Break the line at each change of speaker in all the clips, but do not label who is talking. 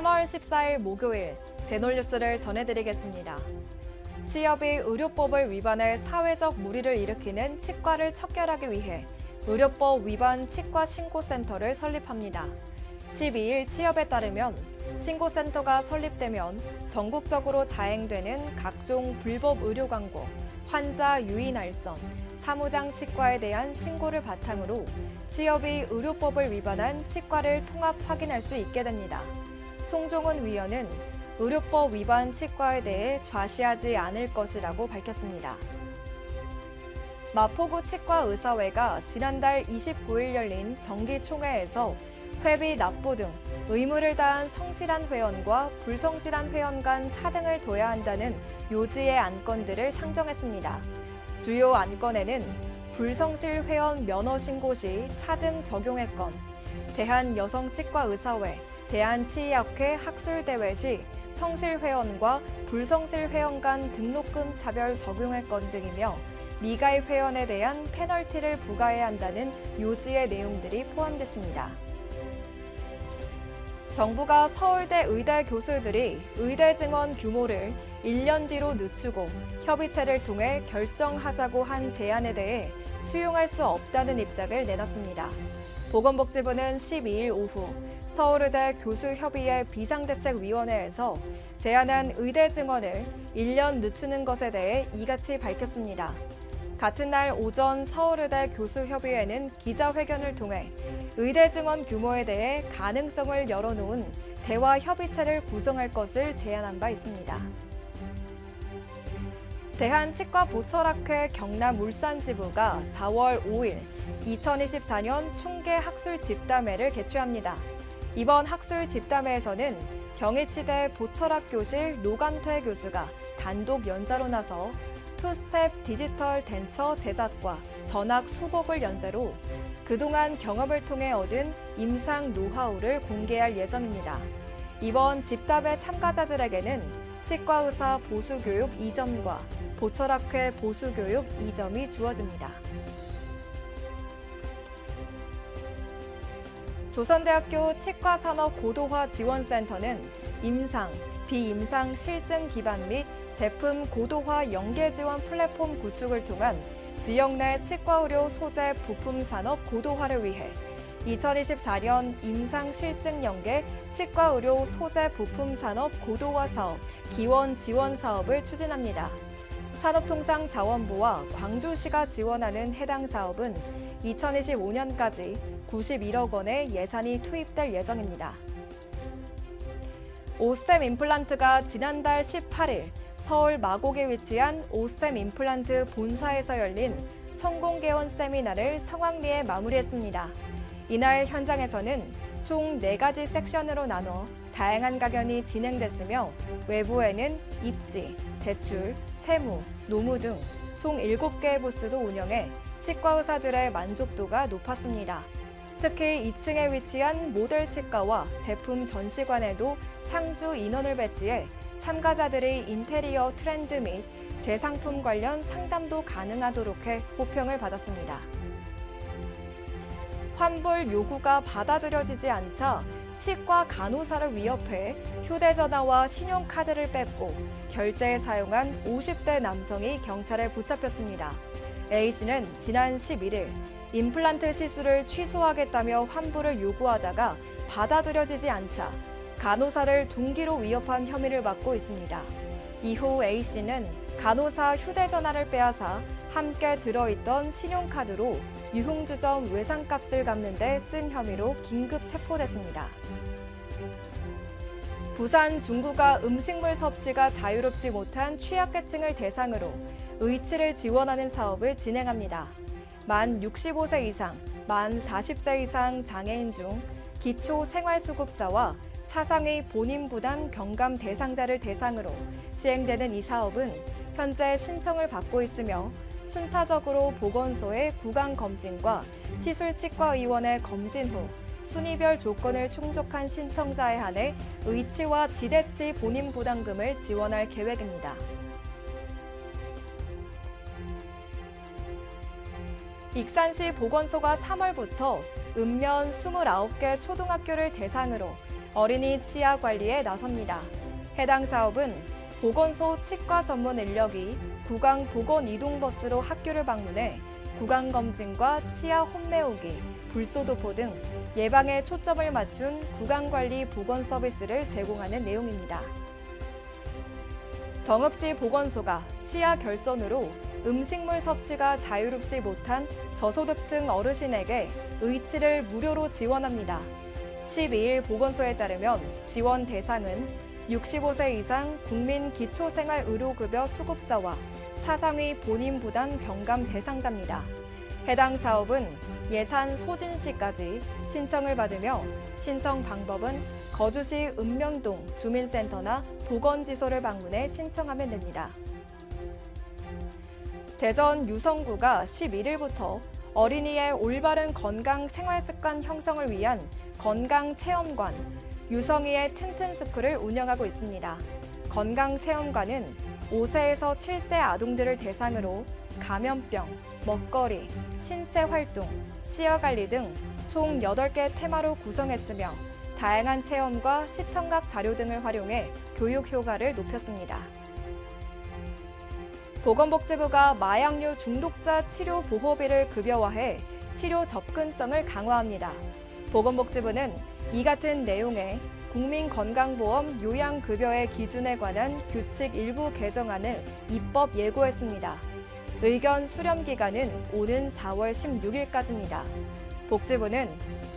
3월 14일 목요일 대놀뉴스를 전해드리겠습니다. 치협이 의료법을 위반해 사회적 물의를 일으키는 치과를 척결하기 위해 의료법 위반 치과 신고센터를 설립합니다. 12일 치협에 따르면 신고센터가 설립되면 전국적으로 자행되는 각종 불법 의료 광고, 환자 유인 알선, 사무장 치과에 대한 신고를 바탕으로 치협이 의료법을 위반한 치과를 통합 확인할 수 있게 됩니다. 송종은 위원은 의료법 위반 치과에 대해 좌시하지 않을 것이라고 밝혔습니다. 마포구 치과의사회가 지난달 29일 열린 정기총회에서 회비 납부 등 의무를 다한 성실한 회원과 불성실한 회원 간 차등을 둬야 한다는 요지의 안건들을 상정했습니다. 주요 안건에는 불성실 회원 면허 신고 시 차등 적용의 건, 대한여성치과의사회, 대한치의학회 학술대회 시 성실 회원과 불성실 회원 간 등록금 차별 적용의 건 등이며 미가입 회원에 대한 페널티를 부과해야 한다는 요지의 내용들이 포함됐습니다. 정부가 서울대 의대 교수들이 의대 증원 규모를 1년 뒤로 늦추고 협의체를 통해 결정하자고 한 제안에 대해 수용할 수 없다는 입장을 내놨습니다. 보건복지부는 12일 오후 서울의대 교수협의회 비상대책위원회에서 제안한 의대 증원을 1년 늦추는 것에 대해 이같이 밝혔습니다. 같은 날 오전 서울의대 교수협의회는 기자회견을 통해 의대 증원 규모에 대해 가능성을 열어놓은 대화 협의체를 구성할 것을 제안한 바 있습니다. 대한치과보철학회 경남울산지부가 4월 5일 2024년 충계 학술 집담회를 개최합니다. 이번 학술 집담회에서는 경희치대 보철학 교실 노감퇴 교수가 단독 연자로 나서 투스텝 디지털 덴처 제작과 전학 수복을 연재로 그동안 경험을 통해 얻은 임상 노하우를 공개할 예정입니다. 이번 집담회 참가자들에게는 치과의사 보수교육 2점과 보철학회 보수교육 2점이 주어집니다. 조선대학교 치과산업고도화지원센터는 임상, 비임상 실증 기반 및 제품 고도화 연계 지원 플랫폼 구축을 통한 지역 내 치과의료 소재 부품 산업 고도화를 위해 2024년 임상 실증 연계 치과의료 소재 부품 산업 고도화 사업 기원 지원 사업을 추진합니다. 산업통상자원부와 광주시가 지원하는 해당 사업은 2025년까지 91억 원의 예산이 투입될 예정입니다. 오스템 임플란트가 지난달 18일 서울 마곡에 위치한 오스템 임플란트 본사에서 열린 성공개원 세미나를 성황리에 마무리했습니다. 이날 현장에서는 총 4가지 섹션으로 나눠 다양한 강연이 진행됐으며 외부에는 입지, 대출, 세무, 노무 등 총 7개의 부스도 운영해 치과 의사들의 만족도가 높았습니다. 특히 2층에 위치한 모델 치과와 제품 전시관에도 상주 인원을 배치해 참가자들의 인테리어 트렌드 및 재상품 관련 상담도 가능하도록 해 호평을 받았습니다. 환불 요구가 받아들여지지 않자 치과 간호사를 위협해 휴대전화와 신용카드를 뺏고 결제에 사용한 50대 남성이 경찰에 붙잡혔습니다. A씨는 지난 11일 임플란트 시술을 취소하겠다며 환불을 요구하다가 받아들여지지 않자 간호사를 둔기로 위협한 혐의를 받고 있습니다. 이후 A씨는 간호사 휴대전화를 빼앗아 함께 들어있던 신용카드로 유흥주점 외상값을 갚는 데 쓴 혐의로 긴급 체포됐습니다. 부산 중구가 음식물 섭취가 자유롭지 못한 취약계층을 대상으로 의치를 지원하는 사업을 진행합니다. 만 65세 이상, 만 40세 이상 장애인 중 기초생활수급자와 차상위 본인 부담 경감 대상자를 대상으로 시행되는 이 사업은 현재 신청을 받고 있으며 순차적으로 보건소의 구강검진과 시술치과의원의 검진 후 순위별 조건을 충족한 신청자에 한해 의치와 지대치 본인 부담금을 지원할 계획입니다. 익산시 보건소가 3월부터 읍면 29개 초등학교를 대상으로 어린이 치아 관리에 나섭니다. 해당 사업은 보건소 치과 전문 인력이 구강 보건 이동버스로 학교를 방문해 구강검진과 치아 홈메오기, 불소도포 등 예방에 초점을 맞춘 구강관리 보건 서비스를 제공하는 내용입니다. 정읍시 보건소가 치아 결손으로 음식물 섭취가 자유롭지 못한 저소득층 어르신에게 의치를 무료로 지원합니다. 12일 보건소에 따르면 지원 대상은 65세 이상 국민기초생활의료급여 수급자와 차상위 본인 부담 경감 대상자입니다. 해당 사업은 예산 소진 시까지 신청을 받으며 신청 방법은 거주시 읍면동 주민센터나 보건지소를 방문해 신청하면 됩니다. 대전 유성구가 11일부터 어린이의 올바른 건강 생활습관 형성을 위한 건강체험관 유성이의 튼튼스쿨을 운영하고 있습니다. 건강체험관은 5세에서 7세 아동들을 대상으로 감염병, 먹거리, 신체활동, 치아관리 등 총 8개 테마로 구성했으며 다양한 체험과 시청각 자료 등을 활용해 교육 효과를 높였습니다. 보건복지부가 마약류 중독자 치료 보호비를 급여화해 치료 접근성을 강화합니다. 보건복지부는 이 같은 내용의 국민건강보험 요양급여의 기준에 관한 규칙 일부 개정안을 입법 예고했습니다. 의견 수렴 기간은 오는 4월 16일까지입니다. 복지부는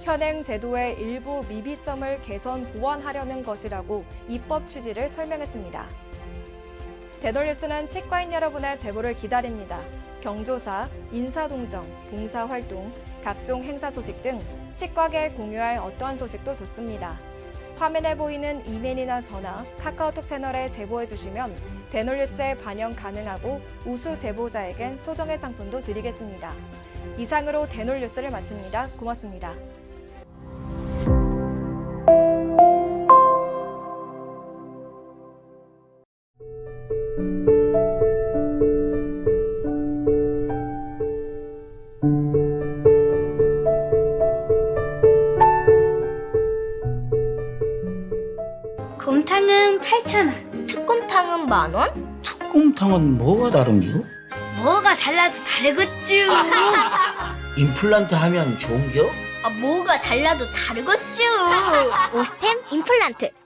현행 제도의 일부 미비점을 개선 보완하려는 것이라고 입법 취지를 설명했습니다. 대놀뉴스는 치과인 여러분의 제보를 기다립니다. 경조사, 인사동정, 봉사활동, 각종 행사 소식 등 치과계에 공유할 어떠한 소식도 좋습니다. 화면에 보이는 이메일이나 전화, 카카오톡 채널에 제보해 주시면 대놀뉴스에 반영 가능하고 우수 제보자에겐 소정의 상품도 드리겠습니다. 이상으로 대놀뉴스를 마칩니다. 고맙습니다.
곰탕은 8,000원.
특곰탕은 10,000원?
특곰탕은 뭐가 다른겨?
뭐가 달라도 다르겠쥬.
임플란트 하면 좋은겨?
뭐가 달라도 다르겠죠.
오스템 임플란트.